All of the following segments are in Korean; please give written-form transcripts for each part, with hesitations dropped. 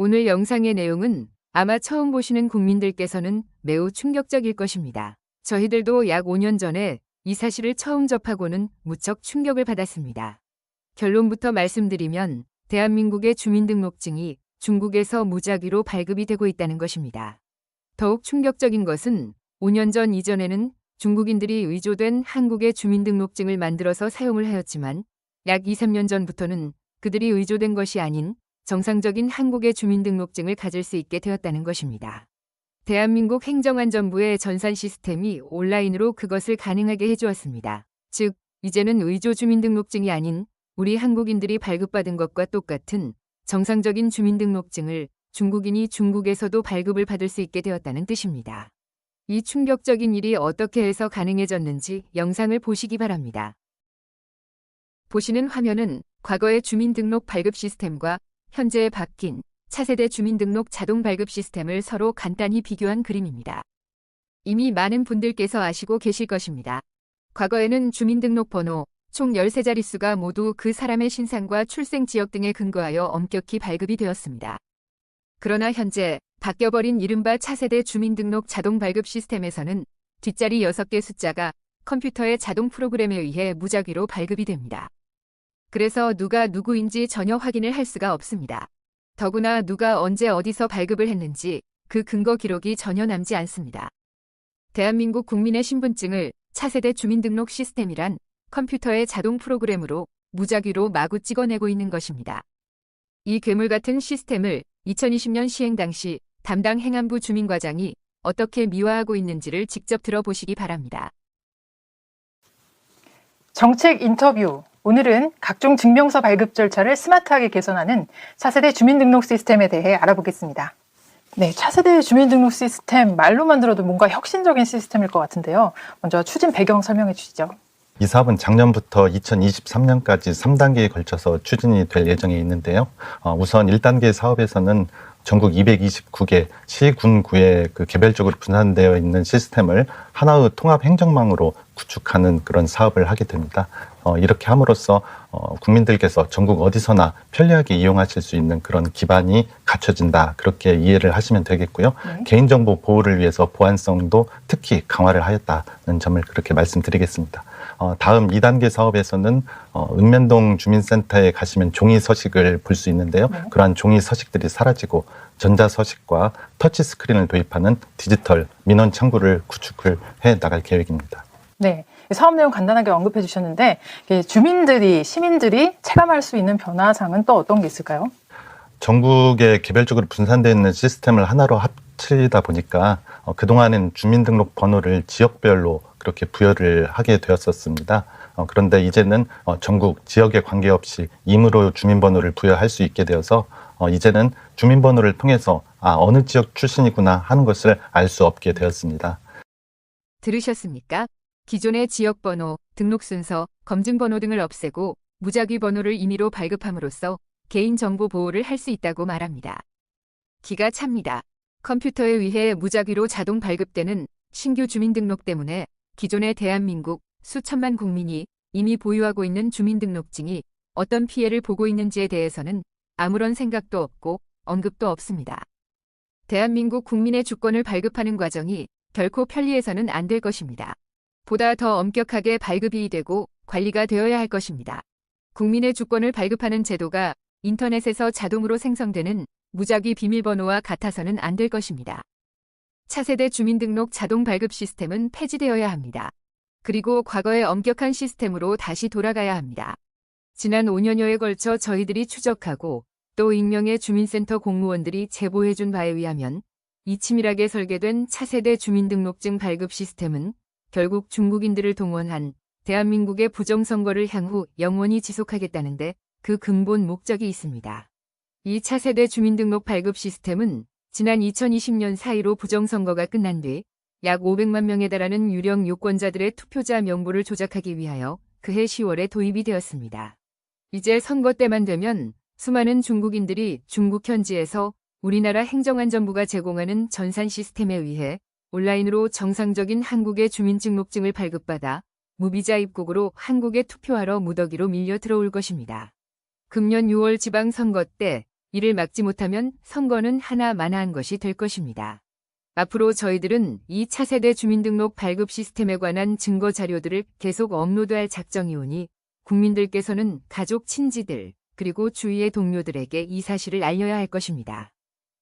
오늘 영상의 내용은 아마 처음 보시는 국민들께서는 매우 충격적일 것입니다. 저희들도 약 5년 전에 이 사실을 처음 접하고는 무척 충격을 받았습니다. 결론부터 말씀드리면 대한민국의 주민등록증이 중국에서 무작위로 발급이 되고 있다는 것입니다. 더욱 충격적인 것은 5년 전 이전에는 중국인들이 의조된 한국의 주민등록증을 만들어서 사용을 하였지만 약 2, 3년 전부터는 그들이 의조된 것이 아닌 정상적인 한국의 주민등록증을 가질 수 있게 되었다는 것입니다. 대한민국 행정안전부의 전산 시스템이 온라인으로 그것을 가능하게 해주었습니다. 즉, 이제는 의조 주민등록증이 아닌 우리 한국인들이 발급받은 것과 똑같은 정상적인 주민등록증을 중국인이 중국에서도 발급을 받을 수 있게 되었다는 뜻입니다. 이 충격적인 일이 어떻게 해서 가능해졌는지 영상을 보시기 바랍니다. 보시는 화면은 과거의 주민등록 발급 시스템과 현재에 바뀐 차세대 주민등록 자동 발급 시스템을 서로 간단히 비교한 그림입니다. 이미 많은 분들께서 아시고 계실 것입니다. 과거에는 주민등록 번호 총 13자릿수가 모두 그 사람의 신상과 출생 지역 등에 근거하여 엄격히 발급이 되었습니다. 그러나 현재 바뀌어버린 이른바 차세대 주민등록 자동 발급 시스템에서는 뒷자리 6개 숫자가 컴퓨터의 자동 프로그램에 의해 무작위로 발급이 됩니다. 그래서 누가 누구인지 전혀 확인을 할 수가 없습니다. 더구나 누가 언제 어디서 발급을 했는지 그 근거 기록이 전혀 남지 않습니다. 대한민국 국민의 신분증을 차세대 주민등록 시스템이란 컴퓨터의 자동 프로그램으로 무작위로 마구 찍어내고 있는 것입니다. 이 괴물 같은 시스템을 2020년 시행 당시 담당 행안부 주민과장이 어떻게 미화하고 있는지를 직접 들어보시기 바랍니다. 정책 인터뷰. 오늘은 각종 증명서 발급 절차를 스마트하게 개선하는 차세대 주민등록 시스템에 대해 알아보겠습니다. 네, 차세대 주민등록 시스템 말로만 들어도 뭔가 혁신적인 시스템일 것 같은데요. 먼저 추진 배경 설명해 주시죠. 이 사업은 작년부터 2023년까지 3단계에 걸쳐서 추진이 될 예정에 있는데요. 우선 1단계 사업에서는 전국 229개 시군구에 개별적으로 분산되어 있는 시스템을 하나의 통합 행정망으로 구축하는 그런 사업을 하게 됩니다. 이렇게 함으로써 국민들께서 전국 어디서나 편리하게 이용하실 수 있는 그런 기반이 갖춰진다. 그렇게 이해를 하시면 되겠고요. 개인정보 보호를 위해서 보안성도 특히 강화를 하였다는 점을 그렇게 말씀드리겠습니다. 다음 2단계 사업에서는 읍면동 주민센터에 가시면 종이 서식을 볼 수 있는데요. 그러한 종이 서식들이 사라지고 전자서식과 터치스크린을 도입하는 디지털 민원 창구를 구축을 해 나갈 계획입니다. 네, 사업 내용 간단하게 언급해 주셨는데 시민들이 체감할 수 있는 변화사항은 또 어떤 게 있을까요? 전국에 개별적으로 분산되어 있는 시스템을 하나로 합치다 보니까 그동안은 주민등록 번호를 지역별로 그렇게 부여를 하게 되었었습니다. 그런데 이제는 전국 지역에 관계없이 임의로 주민번호를 부여할 수 있게 되어서 이제는 주민번호를 통해서 어느 지역 출신이구나 하는 것을 알 수 없게 되었습니다. 들으셨습니까? 기존의 지역번호, 등록순서, 검증번호 등을 없애고 무작위 번호를 임의로 발급함으로써 개인정보 보호를 할 수 있다고 말합니다. 기가 찹니다. 컴퓨터에 의해 무작위로 자동 발급되는 신규 주민등록 때문에 기존의 대한민국 수천만 국민이 이미 보유하고 있는 주민등록증이 어떤 피해를 보고 있는지에 대해서는 아무런 생각도 없고 언급도 없습니다. 대한민국 국민의 주권을 발급하는 과정이 결코 편리해서는 안 될 것입니다. 보다 더 엄격하게 발급이 되고 관리가 되어야 할 것입니다. 국민의 주권을 발급하는 제도가 인터넷에서 자동으로 생성되는 무작위 비밀번호와 같아서는 안 될 것입니다. 차세대 주민등록 자동 발급 시스템은 폐지되어야 합니다. 그리고 과거의 엄격한 시스템으로 다시 돌아가야 합니다. 지난 5년여에 걸쳐 저희들이 추적하고 또 익명의 주민센터 공무원들이 제보해준 바에 의하면 이 치밀하게 설계된 차세대 주민등록증 발급 시스템은 결국 중국인들을 동원한 대한민국의 부정선거를 향후 영원히 지속하겠다는데 그 근본 목적이 있습니다. 이 차세대 주민등록 발급 시스템은 지난 2020년 4.15 부정선거가 끝난 뒤 약 500만 명에 달하는 유령 유권자들의 투표자 명부를 조작하기 위하여 그해 10월에 도입이 되었습니다. 이제 선거 때만 되면 수많은 중국인들이 중국 현지에서 우리나라 행정안전부가 제공하는 전산 시스템에 의해 온라인으로 정상적인 한국의 주민등록증을 발급받아 무비자 입국으로 한국에 투표하러 무더기로 밀려 들어올 것입니다. 금년 6월 지방선거 때 이를 막지 못하면 선거는 하나마나한 것이 될 것입니다. 앞으로 저희들은 이 차세대 주민등록 발급 시스템에 관한 증거 자료들을 계속 업로드할 작정이오니 국민들께서는 가족, 친지들, 그리고 주위의 동료들에게 이 사실을 알려야 할 것입니다.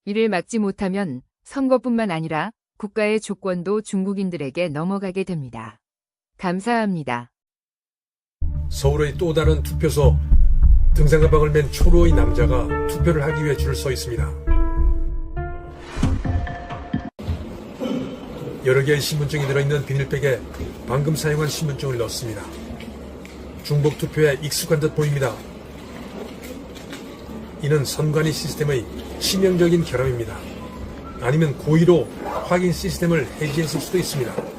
이를 막지 못하면 선거뿐만 아니라 국가의 주권도 중국인들에게 넘어가게 됩니다. 감사합니다. 서울의 또 다른 투표소. 등산 가방을 맨 초로의 남자가 투표를 하기 위해 줄을 서 있습니다. 여러 개의 신분증이 들어있는 비닐백에 방금 사용한 신분증을 넣습니다. 중복 투표에 익숙한 듯 보입니다. 이는 선관위 시스템의 치명적인 결함입니다. 아니면 고의로 확인 시스템을 해지했을 수도 있습니다.